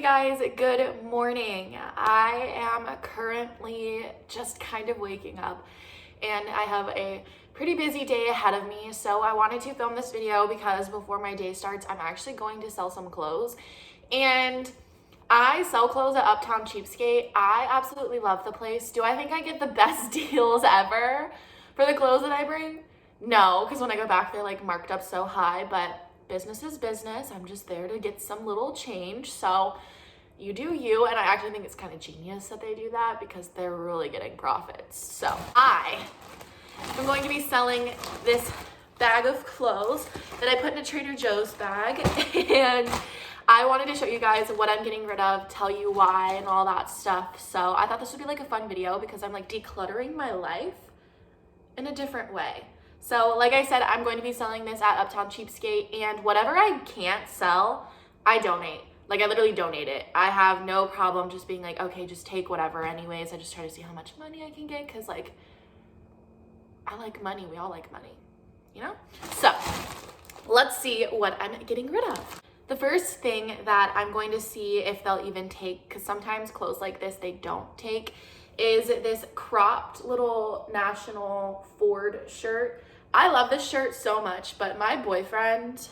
guys, good morning. I am currently just kind of waking up and I have a pretty busy day ahead of me, so I wanted to film this video because before my day starts, I'm actually going to sell some clothes. And I sell clothes at Uptown Cheapskate. I absolutely love the place. Do I think I get the best deals ever for the clothes that I bring? No, because when I go back, they're like marked up so high, but business is business. I'm just there to get some little change. So you do you, and I actually think it's kind of genius that they do that because they're really getting profits. So I'm going to be selling this bag of clothes that I put in a Trader Joe's bag, and I wanted to show you guys what I'm getting rid of, tell you why, and all that stuff. So I thought this would be like a fun video because I'm like decluttering my life in a different way. So like I said, I'm going to be selling this at Uptown Cheapskate, and whatever I can't sell, I donate. Like I literally donate it. I have no problem just being like, okay, just take whatever anyways. I just try to see how much money I can get because like, I like money. We all like money, you know? So let's see what I'm getting rid of. The first thing that I'm going to see if they'll even take, because sometimes clothes like this, they don't take, is this cropped little National Ford shirt. I love this shirt so much, but my boyfriend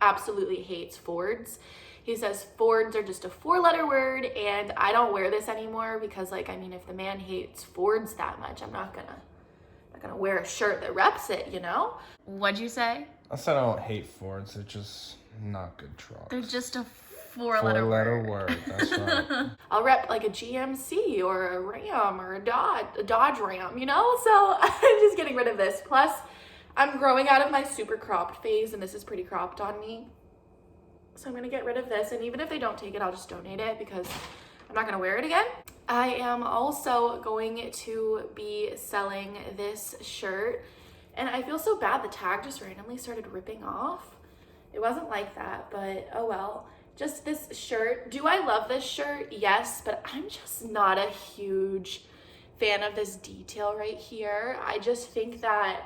absolutely hates Fords. He says Fords are just a 4-letter word, and I don't wear this anymore because, like, I mean, if the man hates Fords that much, I'm not gonna wear a shirt that reps it, you know? What'd you say? I said I don't hate Fords, they're just not good trucks. They're just a 4-letter word, that's right. I'll rep like a GMC or a Ram or a Dodge Ram, you know? So I'm just getting rid of this. Plus, I'm growing out of my super cropped phase, and this is pretty cropped on me. So I'm gonna get rid of this, and even if they don't take it, I'll just donate it because I'm not gonna wear it again. I am also going to be selling this shirt, and I feel so bad. The tag just randomly started ripping off. It wasn't like that, but oh well. Just this shirt. Do I love this shirt? Yes, but I'm just not a huge fan of this detail right here. I just think that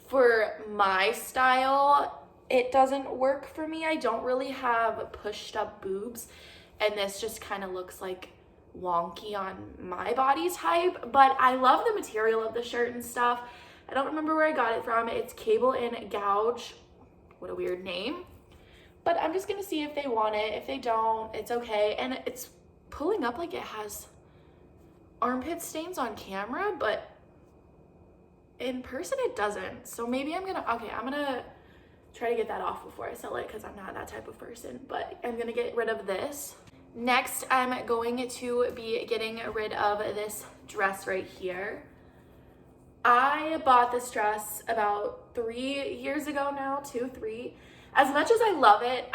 for my style, it doesn't work for me. I don't really have pushed up boobs, and this just kind of looks like wonky on my body type, but I love the material of the shirt and stuff. I don't remember where I got it from. It's Cable and Gouge. What a weird name. But I'm just gonna see if they want it. If they don't, it's okay. And it's pulling up like it has armpit stains on camera, but in person it doesn't. So maybe I'm gonna try to get that off before I sell it because I'm not that type of person, but I'm gonna get rid of this. Next, I'm going to be getting rid of this dress right here. I bought this dress about 3 years ago now, 2, 3. As much as I love it,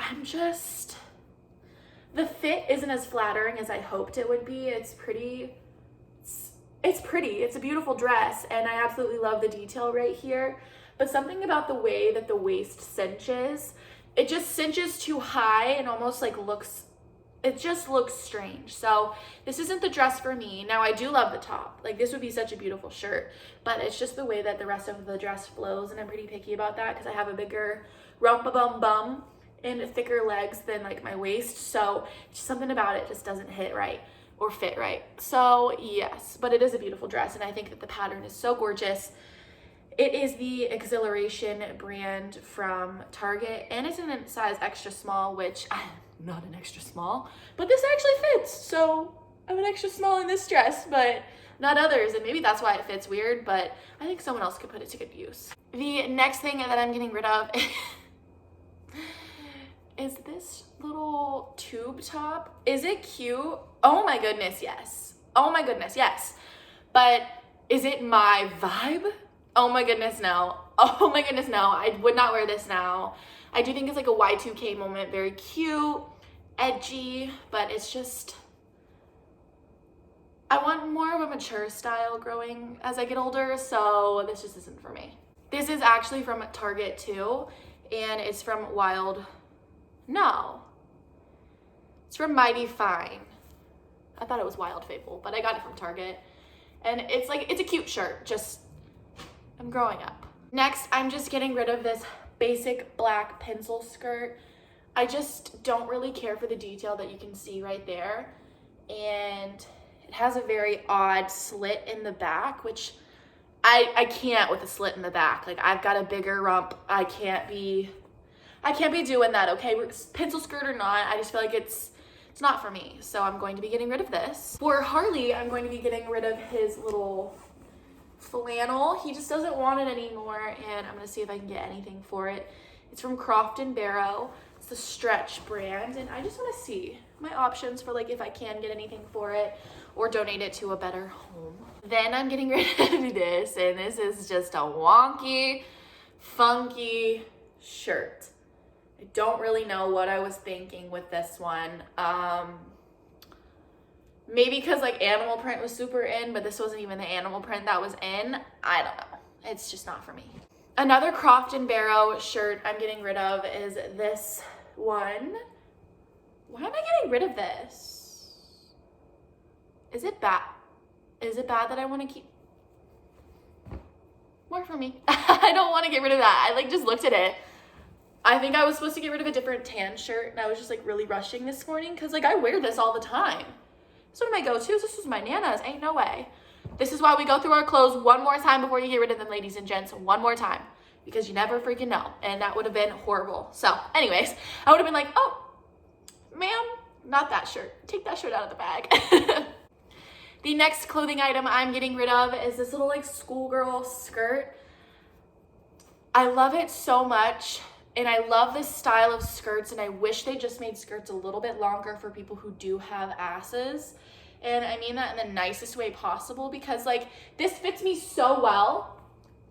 the fit isn't as flattering as I hoped it would be. It's pretty. It's a beautiful dress, and I absolutely love the detail right here. But something about the way that the waist cinches, it just cinches too high and almost like it just looks strange. So this isn't the dress for me. Now I do love the top. Like this would be such a beautiful shirt, but it's just the way that the rest of the dress flows, and I'm pretty picky about that because I have a bigger rumpa-bum-bum and thicker legs than like my waist. So just something about it just doesn't hit right or fit right. So yes, but it is a beautiful dress, and I think that the pattern is so gorgeous. It is the Exhilaration brand from Target, and it's in a size extra small, which I'm not an extra small, but this actually fits. So I'm an extra small in this dress, but not others, and maybe that's why it fits weird, but I think someone else could put it to good use. The next thing that I'm getting rid of is this little tube top. Is it cute? Oh my goodness, yes. Oh my goodness, yes. But is it my vibe? Oh my goodness, no. Oh my goodness, no. I would not wear this now. I do think it's like a Y2K moment, very cute, edgy, but it's just, I want more of a mature style growing as I get older, so this just isn't for me. This is actually from Target too, and it's from it's from Mighty Fine. I thought it was Wild Fable, but I got it from Target. And it's a cute shirt, just, I'm growing up. Next, I'm just getting rid of this basic black pencil skirt. I just don't really care for the detail that you can see right there. And it has a very odd slit in the back, which I can't with a slit in the back. Like, I've got a bigger rump. I can't be doing that, okay? Pencil skirt or not, I just feel like it's not for me. So I'm going to be getting rid of this. For Harley, I'm going to be getting rid of his little flannel. He just doesn't want it anymore, and I'm gonna see if I can get anything for it. It's from Croft & Barrow. It's the Stretch brand, and I just want to see my options for like if I can get anything for it or donate it to a better home. Then I'm getting rid of this, and this is just a wonky, funky shirt. I don't really know what I was thinking with this one. Maybe because like animal print was super in, but this wasn't even the animal print that was in. I don't know. It's just not for me. Another Croft & Barrow shirt I'm getting rid of is this one. Why am I getting rid of this? Is it bad? Is it bad that I want to keep? More for me. I don't want to get rid of that. I like just looked at it. I think I was supposed to get rid of a different tan shirt, and I was just like really rushing this morning because like I wear this all the time. It's one of my go-tos. This was my Nana's. Ain't no way. This is why we go through our clothes one more time before you get rid of them, ladies and gents. One more time. Because you never freaking know. And that would have been horrible. So, anyways, I would have been like, oh, ma'am, not that shirt. Take that shirt out of the bag. The next clothing item I'm getting rid of is this little like schoolgirl skirt. I love it so much. And I love this style of skirts, and I wish they just made skirts a little bit longer for people who do have asses. And I mean that in the nicest way possible, because like this fits me so well,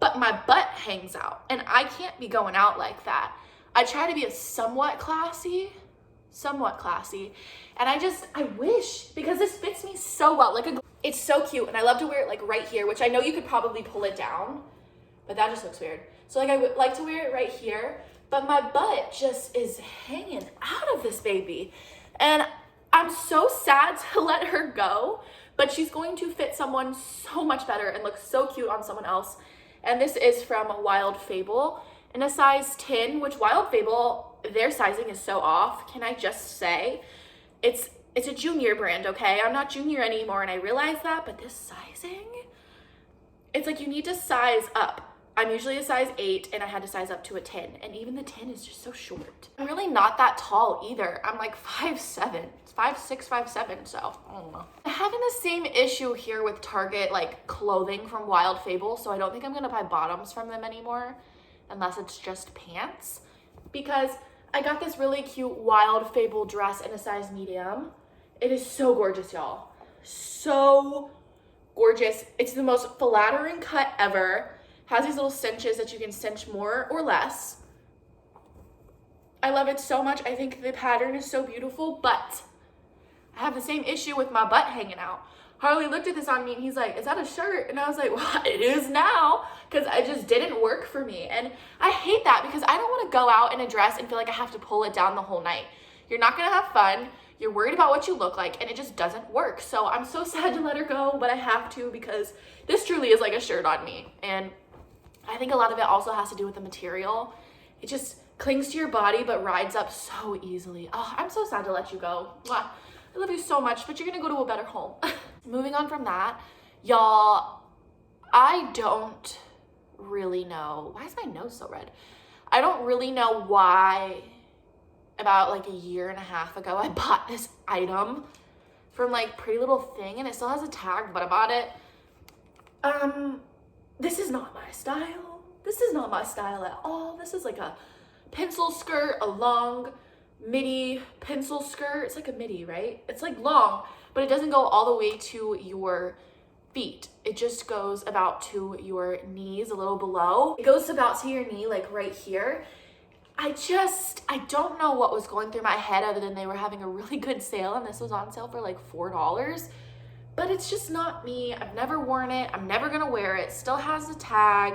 but my butt hangs out and I can't be going out like that. I try to be a somewhat classy. And I wish, because this fits me so well. It's so cute, and I love to wear it like right here, which I know you could probably pull it down, but that just looks weird. So like I would like to wear it right here, but my butt just is hanging out of this baby. And I'm so sad to let her go, but she's going to fit someone so much better and look so cute on someone else. And this is from Wild Fable in a size 10, which Wild Fable, their sizing is so off. Can I just say, it's a junior brand, okay? I'm not junior anymore, and I realize that, but this sizing, it's like you need to size up. I'm usually a size 8, and I had to size up to a 10, and even the 10 is just so short. I'm really not that tall either. I'm like 5'7", 5'6", 5'7", so I don't know. I'm having the same issue here with Target like clothing from Wild Fable, so I don't think I'm gonna buy bottoms from them anymore unless it's just pants, because I got this really cute Wild Fable dress in a size medium. It is so gorgeous, y'all. So gorgeous. It's the most flattering cut ever. Has these little cinches that you can cinch more or less. I love it so much. I think the pattern is so beautiful, but I have the same issue with my butt hanging out. Harley looked at this on me and he's like, is that a shirt? And I was like, well, it is now, because it just didn't work for me. And I hate that, because I don't want to go out in a dress and feel like I have to pull it down the whole night. You're not going to have fun. You're worried about what you look like, and it just doesn't work. So I'm so sad to let her go, but I have to, because this truly is like a shirt on me. And I think a lot of it also has to do with the material. It just clings to your body but rides up so easily. Oh, I'm so sad to let you go. Mwah. I love you so much, but you're gonna go to a better home. Moving on from that, y'all, I don't really know. Why is my nose so red? I don't really know why about like a year and a half ago I bought this item from like Pretty Little Thing, and it still has a tag, but I bought it. This is not my style. This is not my style at all. This is like a pencil skirt, a long midi pencil skirt. It's like a midi, right? It's like long, but it doesn't go all the way to your feet. It just goes about to your knees, a little below. It goes about to your knee, like right here. I don't know what was going through my head other than they were having a really good sale, and this was on sale for like $4. But it's just not me. I've never worn it. I'm never gonna wear it. Still has a tag,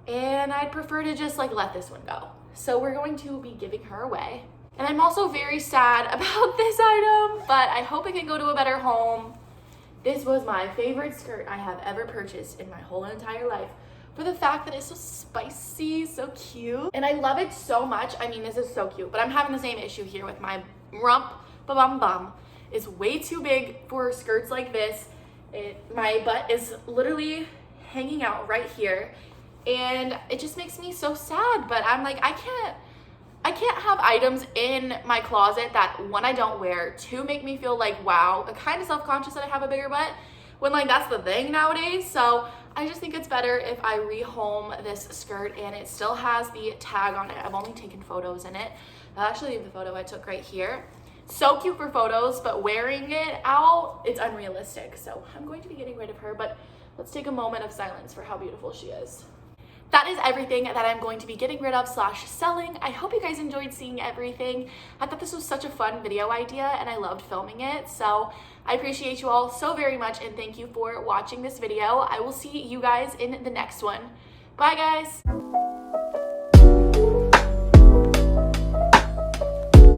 and I'd prefer to just like let this one go. So we're going to be giving her away. And I'm also very sad about this item, but I hope it can go to a better home. This was my favorite skirt I have ever purchased in my whole entire life for the fact that it's so spicy, so cute. And I love it so much. I mean, this is so cute, but I'm having the same issue here with my rump bum bum. Is way too big for skirts like this. My butt is literally hanging out right here, and it just makes me so sad. But I'm like, I can't have items in my closet that, one, I don't wear, two, make me feel like, wow, I'm kind of self-conscious that I have a bigger butt, when like that's the thing nowadays. So I just think it's better if I rehome this skirt, and it still has the tag on it. I've only taken photos in it. I'll actually leave the photo I took right here. So cute for photos, but wearing it out, it's unrealistic. So I'm going to be getting rid of her, but let's take a moment of silence for how beautiful she is. That is everything that I'm going to be getting rid of / selling. I hope you guys enjoyed seeing everything. I thought this was such a fun video idea, and I loved filming it. So I appreciate you all so very much, and thank you for watching this video. I will see you guys in the next one. Bye, guys.